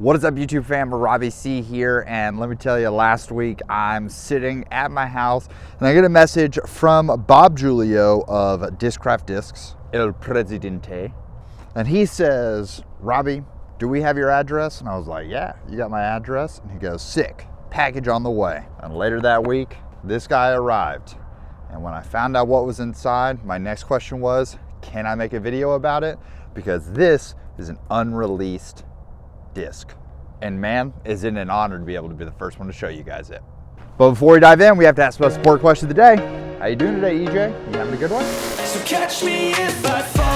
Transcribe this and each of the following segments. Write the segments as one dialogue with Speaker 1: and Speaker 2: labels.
Speaker 1: What is up, YouTube fam? Robbie C here, and let me tell you, last week I'm sitting at my house and I get a message from Bob Giulio of Discraft Discs, El Presidente, and he says, Robbie, do we have your address? And I was like, yeah, you got my address? And he goes, sick, package on the way. And later that week, this guy arrived. And when I found out what was inside, my next question was, can I make a video about it? Because this is an unreleased disc. And man, is it an honor to be able to be the first one to show you guys it. But before we dive in, we have to ask about support question of the day. How you doing today, EJ? You having a good one?
Speaker 2: So catch me if I fall.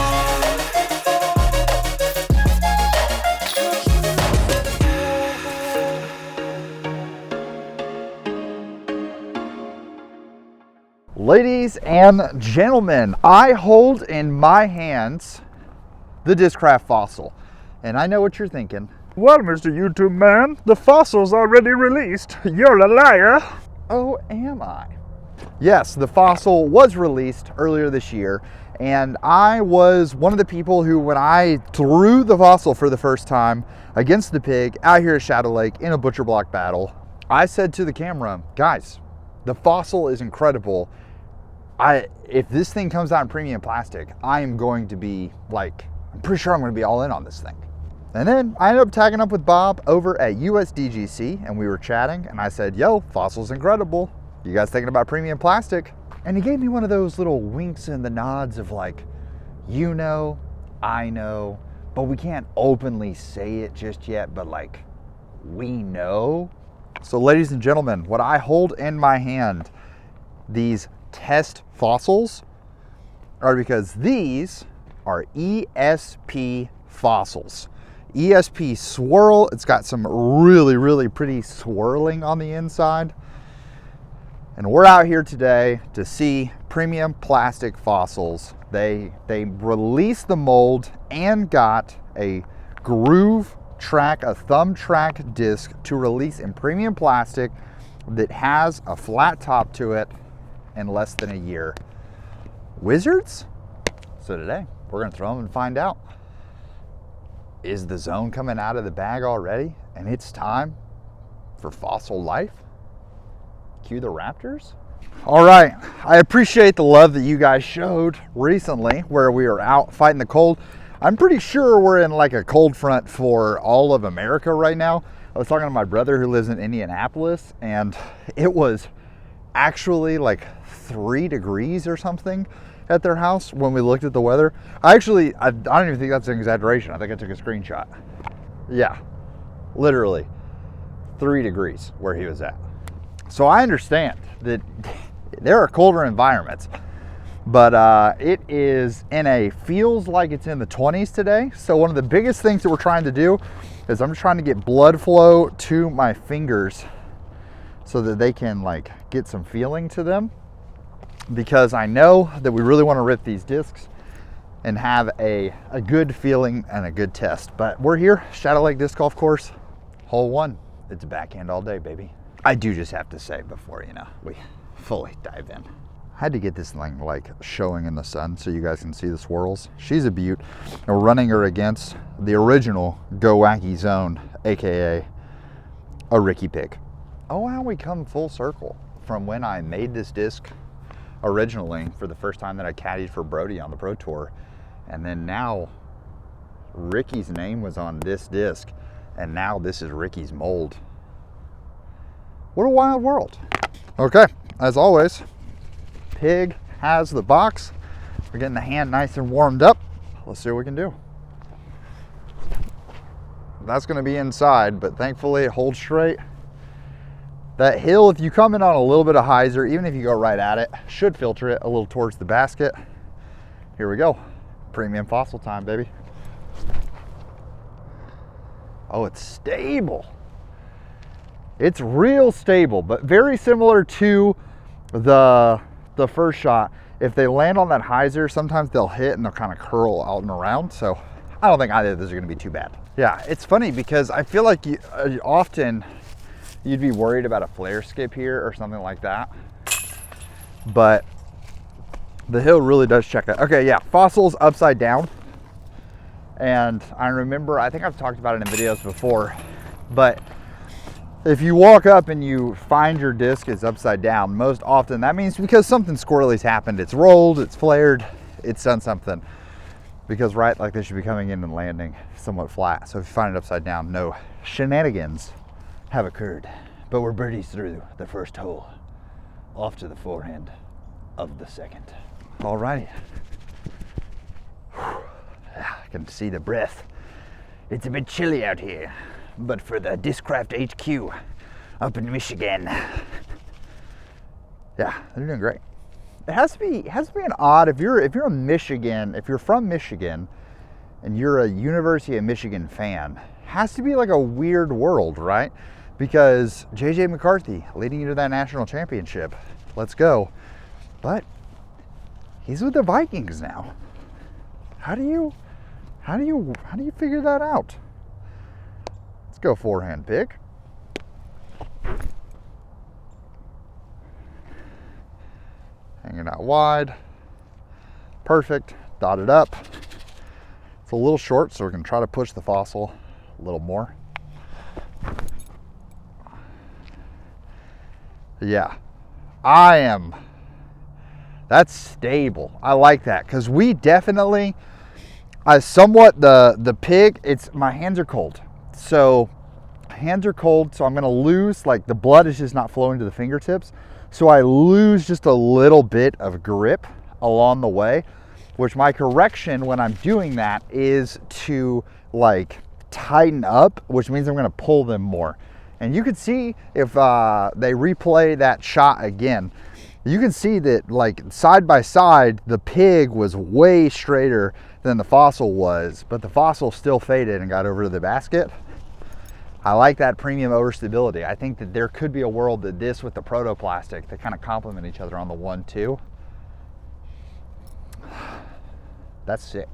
Speaker 1: Ladies and gentlemen, I hold in my hands the Discraft Fossil. And I know what you're thinking.
Speaker 3: Well, Mr. YouTube man, the fossil's already released. You're a liar.
Speaker 1: Oh, am I? Yes, the Fossil was released earlier this year, and I was one of the people who, when I threw the Fossil for the first time against the Pig out here at Shadow Lake in a butcher block battle, I said to the camera, guys, the Fossil is incredible. If this thing comes out in premium plastic, I am going to be like, I'm pretty sure I'm going to be all in on this thing. And then I ended up tagging up with Bob over at USDGC, and we were chatting, and I said, yo, Fossil's incredible. You guys thinking about premium plastic? And he gave me one of those little winks and the nods of like, you know, I know, but we can't openly say it just yet, but like, we know. So ladies and gentlemen, what I hold in my hand, these test Fossils, are because these are ESP Fossils. ESP swirl, it's got some really pretty swirling on the inside. And we're out here today to see premium plastic Fossils. They released the mold and got a groove track, a thumb track disc to release in premium plastic that has a flat top to it in less than a year. Wizards? So today, we're gonna throw them and find out. Is the zone coming out of the bag already? And it's time for Fossil life? Cue the Raptors? All right, I appreciate the love that you guys showed recently where we were out fighting the cold. I'm pretty sure we're in like a cold front for all of America right now. I was talking to my brother who lives in Indianapolis, and it was actually like 3 degrees or something at their house when we looked at the weather. I don't even think that's an exaggeration. I think I took a screenshot. Yeah, literally 3 degrees where he was at. So I understand that there are colder environments, but it is feels like it's in the 20s today. So one of the biggest things that we're trying to do is I'm just trying to get blood flow to my fingers so that they can like get some feeling to them, because I know that we really want to rip these discs and have a good feeling and a good test. But we're here, Shadow Lake Disc Golf Course, hole 1. It's backhand all day, baby. I do just have to say before, we fully dive in, I had to get this thing like showing in the sun so you guys can see the swirls. She's a beaut, and we're running her against the original Go Wacky Zone, AKA a Ricky Pig. Oh, how we come full circle from when I made this disc originally for the first time that I caddied for Brody on the Pro Tour, and then now Ricky's name was on this disc, and now this is Ricky's mold. What a wild world. Okay, as always, Pig has the box. We're getting the hand nice and warmed up. Let's see what we can do. That's gonna be inside, but thankfully it holds straight. That hill, if you come in on a little bit of hyzer, even if you go right at it, should filter it a little towards the basket. Here we go. Premium Fossil time, baby. Oh, it's stable. It's real stable, but very similar to the first shot. If they land on that hyzer, sometimes they'll hit and they'll kind of curl out and around. So I don't think either of those are gonna be too bad. Yeah, it's funny because I feel like often you'd be worried about a flare skip here or something like that, but the hill really does check it. Okay, yeah, Fossil's upside down. And I remember, I think I've talked about it in videos before, But if you walk up and you find your disc is upside down, most often that means because something squirrely's happened. It's rolled, it's flared, it's done something. Because right, like they should be coming in and landing somewhat flat. So if you find it upside down, no shenanigans have occurred. But we're birdies through the first hole, off to the forehand of the second. Alrighty. I can see the breath. It's a bit chilly out here, but for the Discraft HQ up in Michigan, yeah, they're doing great. It has to be an odd, if you're in Michigan, if you're from Michigan and you're a University of Michigan fan, has to be like a weird world, right? Because JJ McCarthy leading you to that national championship. Let's go. But he's with the Vikings now. How do you figure that out? Let's go forehand pick. Hanging out wide. Perfect. Dotted up. It's a little short, so we're going to try to push the fossil a little more. Yeah. That's stable. I like that because we definitely, the pig, my hands are cold. So hands are cold, so I'm going to lose, like the blood is just not flowing to the fingertips. So I lose just a little bit of grip along the way, which my correction when I'm doing that is to like tighten up, which means I'm going to pull them more. And you can see if they replay that shot again, you can see that like side by side, the pig was way straighter than the fossil was, but the fossil still faded and got over to the basket. I like that premium overstability. I think that there could be a world that this with the protoplastic, they kind of complement each other on the 1-2. That's sick.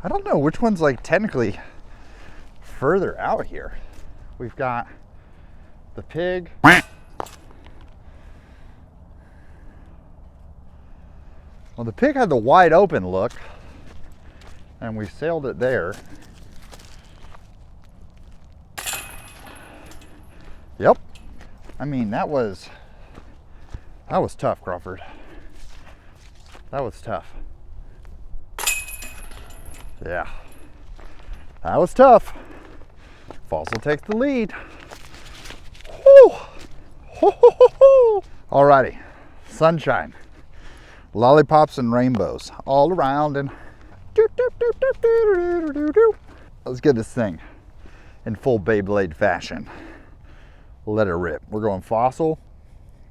Speaker 1: I don't know which one's like technically further out here. We've got the pig. Well, the pig had the wide open look and we sailed it there. Yep. I mean, that was tough, Crawford. That was tough. Yeah. That was tough. Fossil takes the lead. Woo! Alrighty. Sunshine. Lollipops and rainbows all around and let's get this thing in full Beyblade fashion. Let it rip. We're going fossil,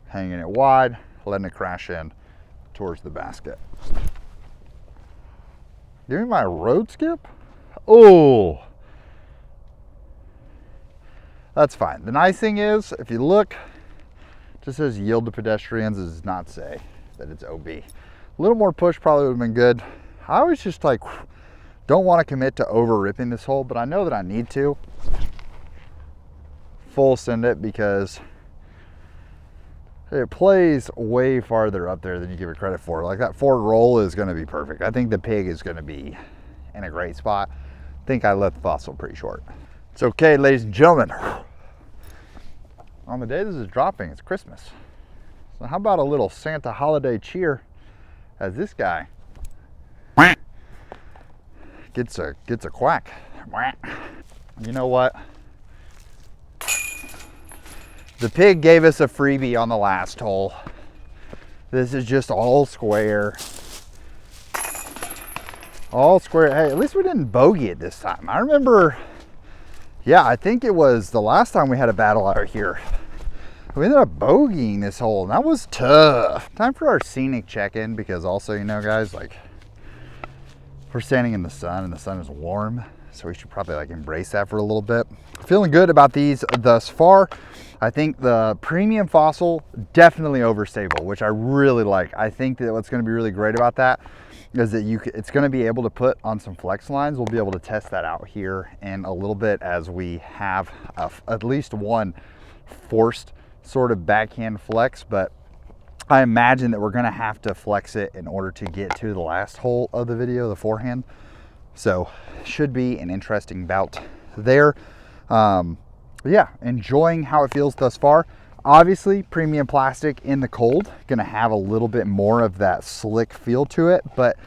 Speaker 1: hanging it wide, letting it crash in towards the basket. Give me my road skip. Oh, that's fine. The nice thing is, if you look, it just says yield to pedestrians. It does not say that it's OB. A little more push probably would have been good. I always just like don't want to commit to over ripping this hole, but I know that I need to. Full send it because it plays way farther up there than you give it credit for. Like that forward roll is going to be perfect. I think the pig is going to be in a great spot. I think I left the fossil pretty short. It's okay, ladies and gentlemen. On the day this is dropping, it's Christmas. So how about a little Santa holiday cheer as this guy gets a quack. You know what? The pig gave us a freebie on the last hole. This is just all square. All square. Hey, at least we didn't bogey it this time. I remember, yeah, I think it was the last time we had a battle out here. We ended up bogeying this hole, and that was tough. Time for our scenic check-in, because also, you know, guys, like, we're standing in the sun, and the sun is warm, so we should probably, like, embrace that for a little bit. Feeling good about these thus far. I think the premium fossil, definitely overstable, which I really like. I think that what's going to be really great about that is that it's going to be able to put on some flex lines. We'll be able to test that out here in a little bit as we have at least one forced sort of backhand flex, but I imagine that we're going to have to flex it in order to get to the last hole of the video, the forehand. So should be an interesting bout there. yeah, enjoying how it feels thus far. Obviously, premium plastic in the cold, gonna have a little bit more of that slick feel to it, but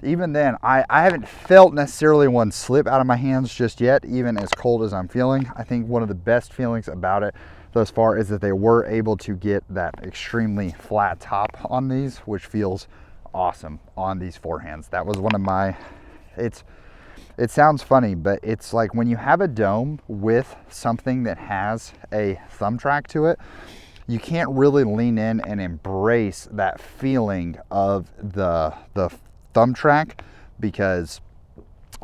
Speaker 1: even then, I haven't felt necessarily one slip out of my hands just yet, even as cold as I'm feeling. I think one of the best feelings about it thus far is that they were able to get that extremely flat top on these, which feels awesome on these forehands. That was one of my, it sounds funny, but it's like when you have a dome with something that has a thumb track to it, you can't really lean in and embrace that feeling of the thumb track, because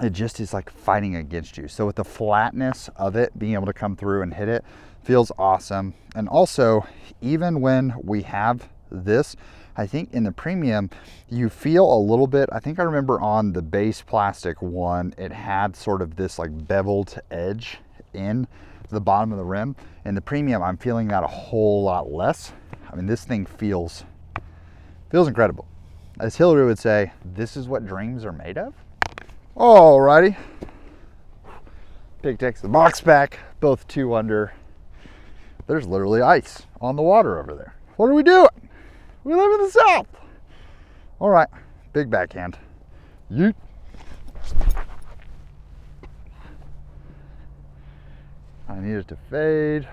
Speaker 1: it just is like fighting against you. So with the flatness of it, being able to come through and hit it feels awesome. And also, even when we have this, I think in the premium, you feel a little bit, I think I remember on the base plastic one, it had sort of this like beveled edge in the bottom of the rim. In the premium, I'm feeling that a whole lot less. I mean, this thing feels incredible. As Hillary would say, this is what dreams are made of. Alrighty. Pig takes the box back, both 2 under. There's literally ice on the water over there. What are we doing? We live in the South. All right, big backhand. Yeet. I need it to fade.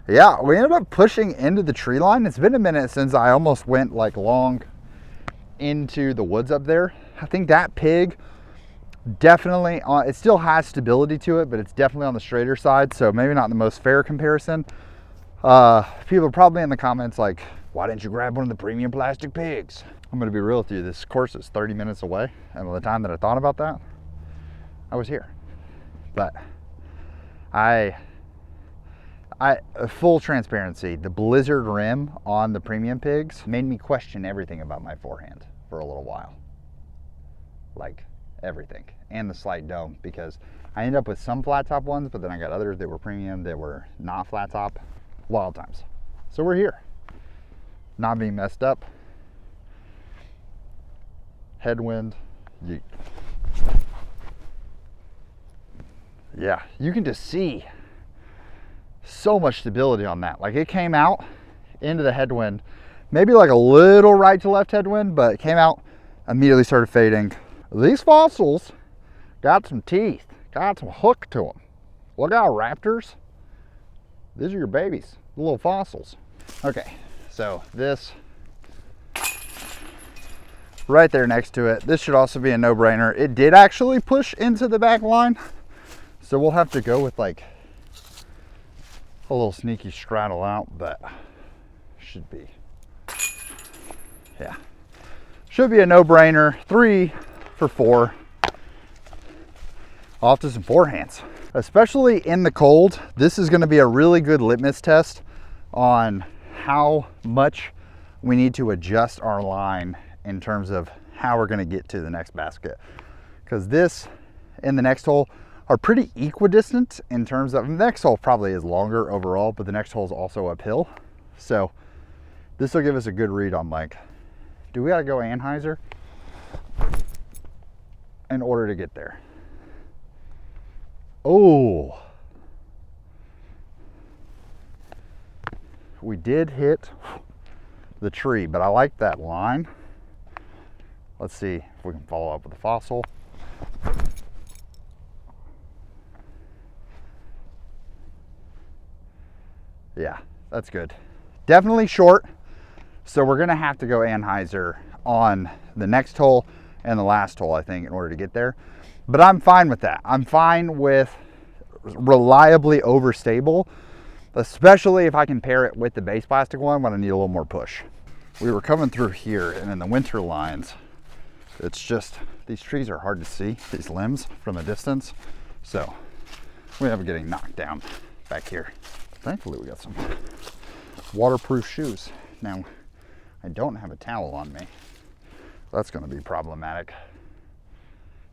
Speaker 1: Yeah, we ended up pushing into the tree line. It's been a minute since I almost went like long into the woods up there. I think that pig definitely, it still has stability to it, but it's definitely on the straighter side, so maybe not the most fair comparison. People are probably in the comments like, why didn't you grab one of the premium plastic pigs? I'm gonna be real with you, this course is 30 minutes away, and by the time that I thought about that, I was here. But full transparency, the blizzard rim on the premium pigs made me question everything about my forehand for a little while. Like everything, and the slight dome, because I ended up with some flat top ones, but then I got others that were premium that were not flat top. Wild times. So we're here, not being messed up. Headwind, yeet. Yeah, you can just see so much stability on that. Like it came out into the headwind, maybe like a little right to left headwind, but it came out, immediately started fading. These fossils got some teeth, got some hook to them. Look out, raptors. These are your babies, the little fossils. Okay, so this right there next to it, this should also be a no-brainer. It did actually push into the back line, so we'll have to go with like a little sneaky straddle out, but should be, yeah, should be a no-brainer. 3 for 4. Off to some forehands. Especially in the cold, this is going to be a really good litmus test on how much we need to adjust our line in terms of how we're going to get to the next basket, because this and the next hole are pretty equidistant in terms of, the next hole probably is longer overall, but the next hole is also uphill, so this will give us a good read on like, do we got to go Anheuser in order to get there? Oh, we did hit the tree, but I like that line. Let's see if we can follow up with a fossil. Yeah, that's good. Definitely short, so we're gonna have to go Anheuser on the next hole and the last hole, I think, in order to get there. But I'm fine with that. I'm fine with reliably overstable, especially if I can pair it with the base plastic one when I need a little more push. We were coming through here, and in the winter lines, it's just, these trees are hard to see, these limbs from a distance. So we have it getting knocked down back here. Thankfully we got some waterproof shoes. Now, I don't have a towel on me. That's gonna be problematic.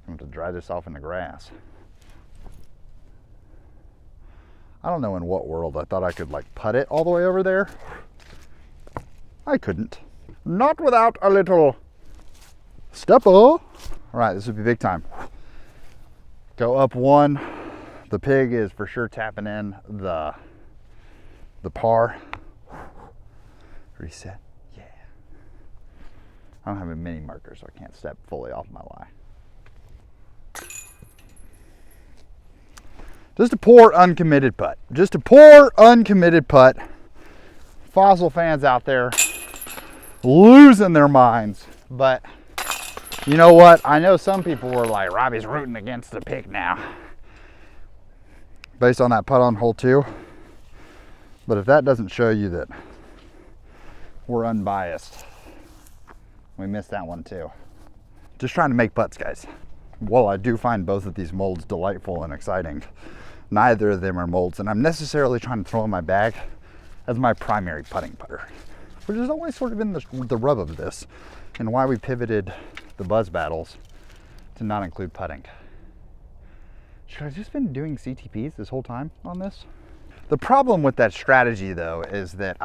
Speaker 1: I'm going to dry this off in the grass. I don't know in what world I thought I could like putt it all the way over there. I couldn't. Not without a little step-o. All right, this would be big time. Go up 1, The pig is for sure tapping in the par. Reset. Yeah. I don't have a mini marker, so I can't step fully off my lie. Just a poor uncommitted putt. Just a poor uncommitted putt. Fossil fans out there losing their minds. But you know what? I know some people were like, Robbie's rooting against the pig now, based on that putt on hole 2. But if that doesn't show you that we're unbiased, we missed that one too. Just trying to make putts, guys. While I do find both of these molds delightful and exciting, neither of them are molds, and I'm necessarily trying to throw in my bag as my primary putting putter, which has always sort of been the rub of this, and why we pivoted the buzz battles to not include putting. Should I have just been doing CTPs this whole time on this? The problem with that strategy, though, is that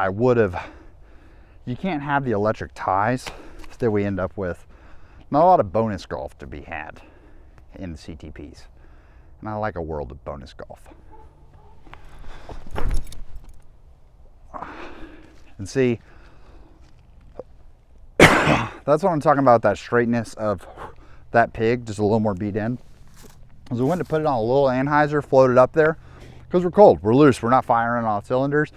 Speaker 1: you can't have the electric ties that we end up with. Not a lot of bonus golf to be had in the CTPs. And I like a world of bonus golf. And see, that's what I'm talking about, that straightness of that pig, just a little more beat in. As we went to put it on a little anhyzer, floated up there, because we're cold, we're loose, we're not firing on all cylinders.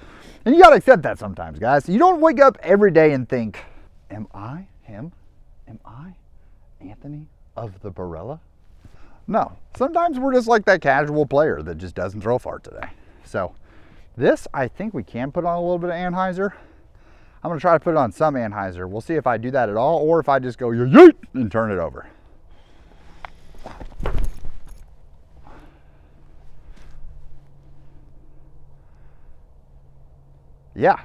Speaker 1: And you gotta accept that sometimes, guys. You don't wake up every day and think, am I him? Am I Anthony of the Barella? No, sometimes we're just like that casual player that just doesn't throw far today. So this, I think we can put on a little bit of anhyzer. I'm gonna try to put it on some anhyzer. We'll see if I do that at all, or if I just go yeet and turn it over. Yeah,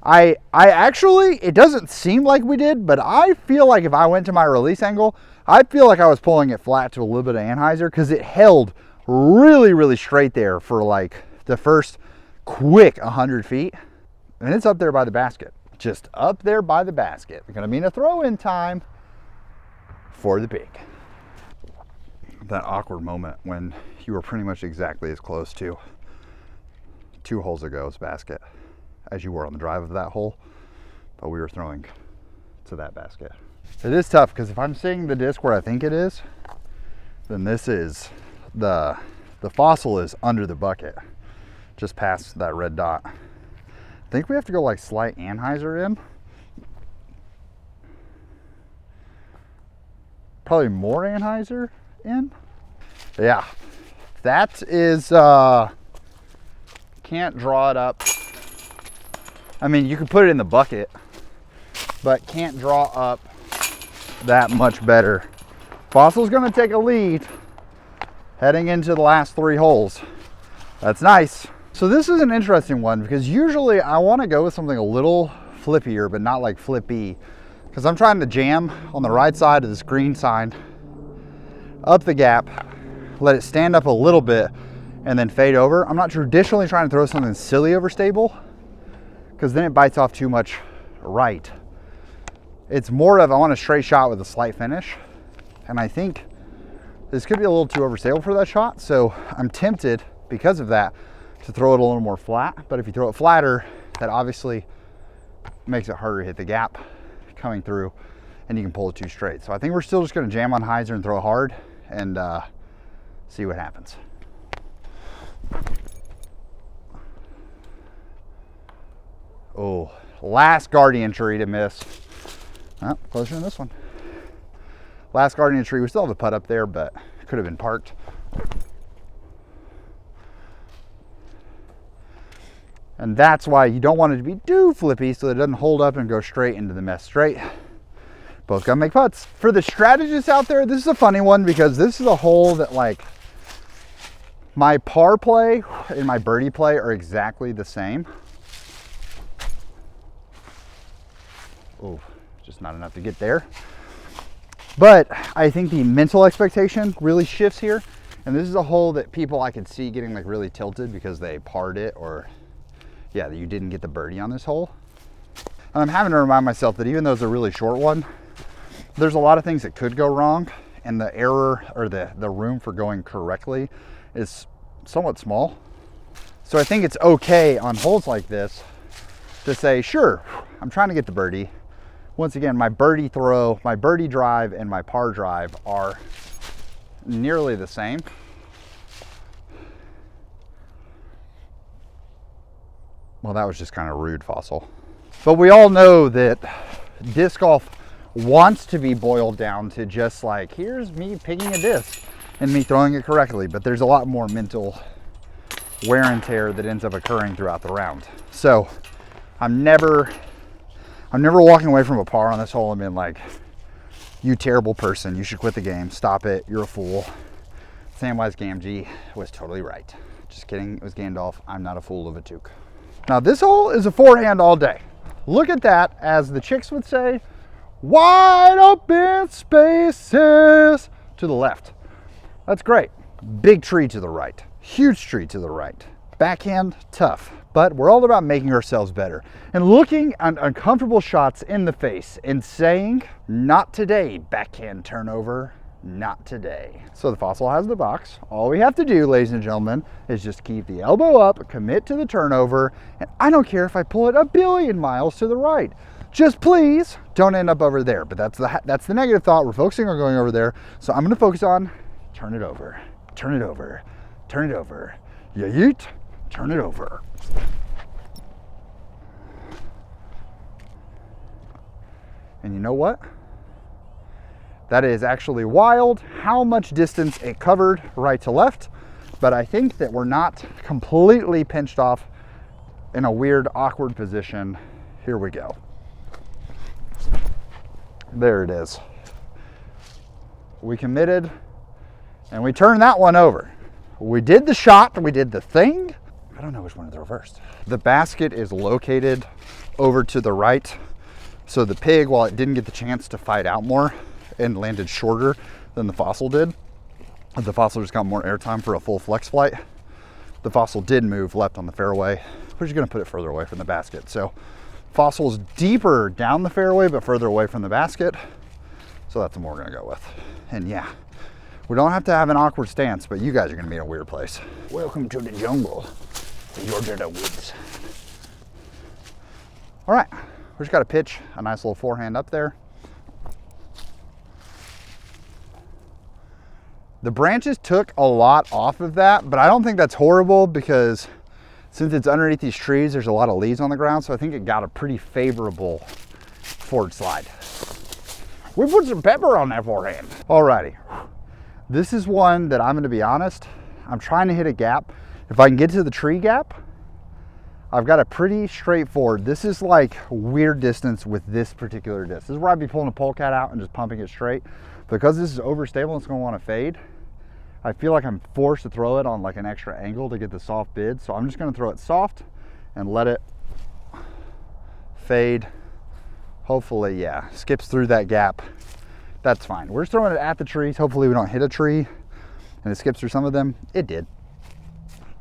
Speaker 1: I actually, it doesn't seem like we did, but I feel like if I went to my release angle, I feel like I was pulling it flat to a little bit of anhyzer, because it held really, really straight there for like the first quick 100 feet. And it's up there by the basket, just up there by the basket. It's gonna mean a throw in time for the pig. That awkward moment when you were pretty much exactly as close to 2 holes ago's basket as you were on the drive of that hole, but we were throwing to that basket. It is tough, because if I'm seeing the disc where I think it is, then this is the fossil is under the bucket, just past that red dot. I think we have to go like slight anhyzer in. Probably more anhyzer in. Yeah, that is, can't draw it up. I mean, you can put it in the bucket, but can't draw up that much better. Fossil's gonna take a lead heading into the last 3 holes. That's nice. So this is an interesting one, because usually I want to go with something a little flippier, but not like flippy, because I'm trying to jam on the right side of this green sign, up the gap, let it stand up a little bit, and then fade over. I'm not traditionally trying to throw something silly overstable, because then it bites off too much right. It's more of, I want a straight shot with a slight finish, and I think this could be a little too overstable for that shot, so I'm tempted, because of that, to throw it a little more flat. But if you throw it flatter, that obviously makes it harder to hit the gap coming through, and you can pull it too straight. So I think we're still just gonna jam on hyzer and throw hard, and see what happens. Oh, last guardian tree to miss. Oh, closer than this one. Last guardian tree, we still have a putt up there, but it could have been parked. And that's why you don't want it to be too flippy, so that it doesn't hold up and go straight into the mess straight. Both gotta make putts. For the strategists out there, this is a funny one, because this is a hole that, like, my par play and my birdie play are exactly the same. Oh, just not enough to get there. But I think the mental expectation really shifts here. And this is a hole that people I could see getting like really tilted because they parred it, or yeah, you didn't get the birdie on this hole. And I'm having to remind myself that even though it's a really short one, there's a lot of things that could go wrong, and the error, or the room for going correctly, is somewhat small. So I think it's okay on holes like this to say, sure, I'm trying to get the birdie. Once again, my birdie throw, my birdie drive and my par drive are nearly the same. Well, that was just kind of rude, Fossil. But we all know that disc golf wants to be boiled down to just like, here's me picking a disc and me throwing it correctly. But there's a lot more mental wear and tear that ends up occurring throughout the round. So I'm never walking away from a par on this hole and being like, you terrible person, you should quit the game, stop it, you're a fool. Samwise Gamgee was totally right. Just kidding, it was Gandalf. I'm not a fool of a toque. Now this hole is a forehand all day. Look at that, as the chicks would say, wide open spaces to the left. That's great. Big tree to the right, huge tree to the right. Backhand, tough, but we're all about making ourselves better and looking at uncomfortable shots in the face and saying, not today, backhand turnover, not today. So the Fossil has the box. All we have to do, ladies and gentlemen, is just keep the elbow up, commit to the turnover, and I don't care if I pull it a billion miles to the right. Just please don't end up over there. But that's the negative thought. We're focusing on going over there. So I'm gonna focus on turn it over, turn it over, turn it over. Yeet, turn it over. And you know what? That is actually wild how much distance it covered right to left, but I think that we're not completely pinched off in a weird, awkward position. Here we go. There it is. We committed and we turned that one over. We did the shot, we did the thing. I don't know which one is the reverse. The basket is located over to the right. So the Pig, while it didn't get the chance to fight out more and landed shorter than the Fossil did, the Fossil just got more airtime for a full flex flight. The Fossil did move left on the fairway. We're just gonna put it further away from the basket. So Fossil's deeper down the fairway, but further away from the basket. So that's what we're gonna go with. And yeah, we don't have to have an awkward stance, but you guys are gonna be in a weird place. Welcome to the jungle, the Georgia woods. All right, we just gotta pitch a nice little forehand up there. The branches took a lot off of that, but I don't think that's horrible because since it's underneath these trees, there's a lot of leaves on the ground, so I think it got a pretty favorable forward slide. We put some pepper on that forehand. Alrighty, this is one that I'm gonna be honest, I'm trying to hit a gap. If I can get to the tree gap, I've got a pretty straightforward, this is like weird distance with this particular disc. This is where I'd be pulling a polecat out and just pumping it straight. Because this is overstable, it's gonna wanna fade. I feel like I'm forced to throw it on like an extra angle to get the soft bid. So I'm just gonna throw it soft and let it fade. Hopefully, yeah, skips through that gap. That's fine. We're just throwing it at the trees. Hopefully we don't hit a tree and it skips through some of them. It did.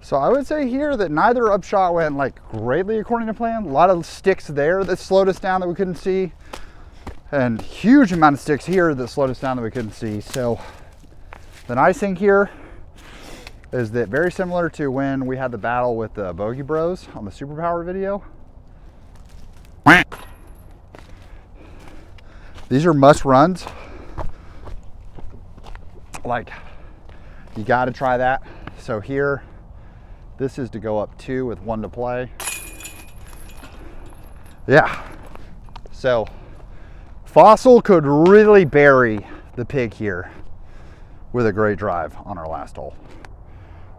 Speaker 1: So I would say here that neither upshot went like greatly according to plan. A lot of sticks there that slowed us down that we couldn't see. And huge amount of sticks here that slowed us down that we couldn't see. So the nice thing here is that very similar to when we had the battle with the Bogey Bros on the Superpower video. These are must runs. Like, you gotta try that. So here, this is to go up 2 with 1 to play. Yeah, so Fossil could really bury the Pig here with a great drive on our last hole.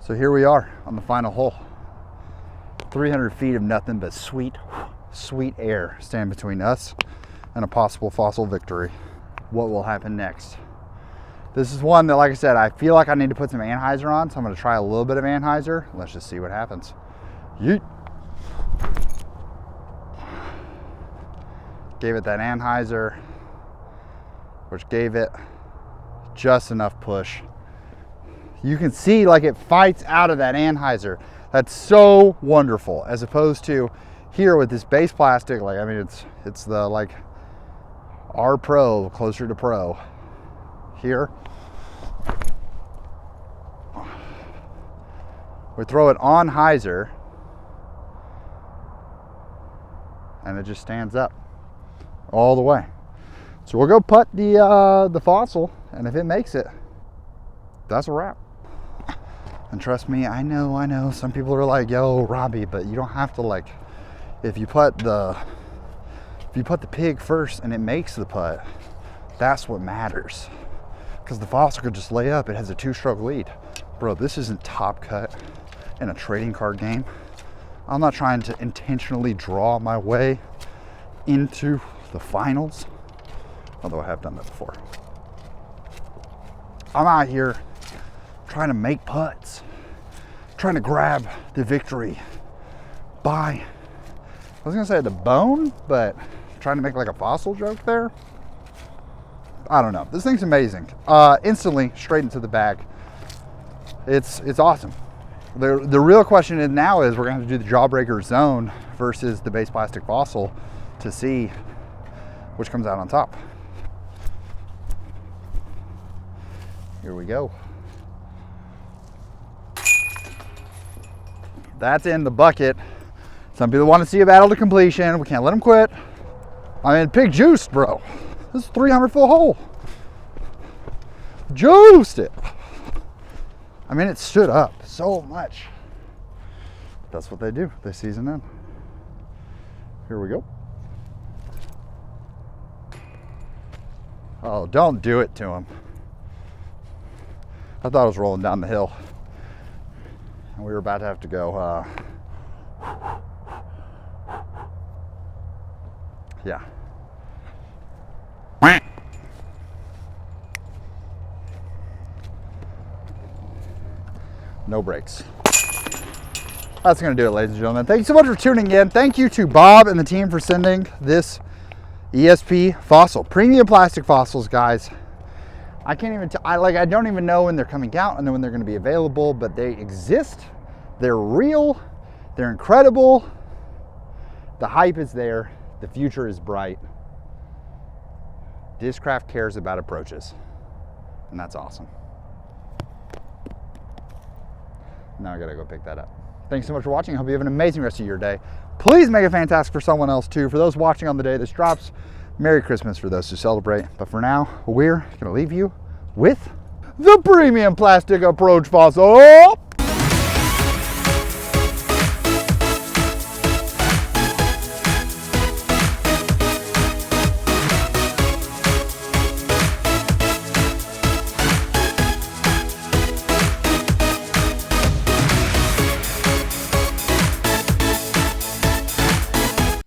Speaker 1: So here we are on the final hole. 300 feet of nothing but sweet, sweet air stand between us and a possible Fossil victory. What will happen next? This is one that, like I said, I feel like I need to put some Anheuser on, so I'm gonna try a little bit of Anheuser. Let's just see what happens. Yeet. Gave it that Anheuser, which gave it just enough push. You can see like it fights out of that Anheuser. That's so wonderful, as opposed to here with this base plastic. Like, I mean, it's the like R Pro, closer to Pro. Here, We throw it on hyzer, and it just stands up all the way. So we'll go putt the fossil, and if it makes it, that's a wrap. And trust me, I know, some people are like, yo, Robbie, but you don't have to, like, if you putt the pig first and it makes the putt, that's what matters. Because the fossil could just lay up, it has a 2-stroke lead. Bro, this isn't Top Cut in a trading card game. I'm not trying to intentionally draw my way into the finals, although I have done that before. I'm out here trying to make putts, trying to grab the victory by, I was gonna say the bone, but trying to make like a fossil joke there. I don't know. This thing's amazing. Instantly straight into the bag. It's awesome. The real question is now is we're gonna have to do the jawbreaker zone versus the base plastic fossil to see which comes out on top. Here we go. That's in the bucket. Some people want to see a battle to completion. We can't let them quit. I mean, pig juiced, bro. This is a 300-foot hole. Juiced it. I mean, it stood up so much. That's what they do. They season in. Here we go. Oh, don't do it to him. I thought I was rolling down the hill. And we were about to have to go, yeah. No brakes. That's gonna do it, ladies and gentlemen. Thank you so much for tuning in. Thank you to Bob and the team for sending this ESP fossil. Premium plastic fossils, guys. I can't even, I don't even know when they're coming out. I know when they're gonna be available, but they exist. They're real. They're incredible. The hype is there. The future is bright. Discraft cares about approaches, and that's awesome. Now I gotta go pick that up. Thanks so much for watching. I hope you have an amazing rest of your day. Please make it fantastic for someone else too. For those watching on the day this drops, Merry Christmas for those who celebrate. But for now, we're gonna leave you with the premium plastic approach fossil.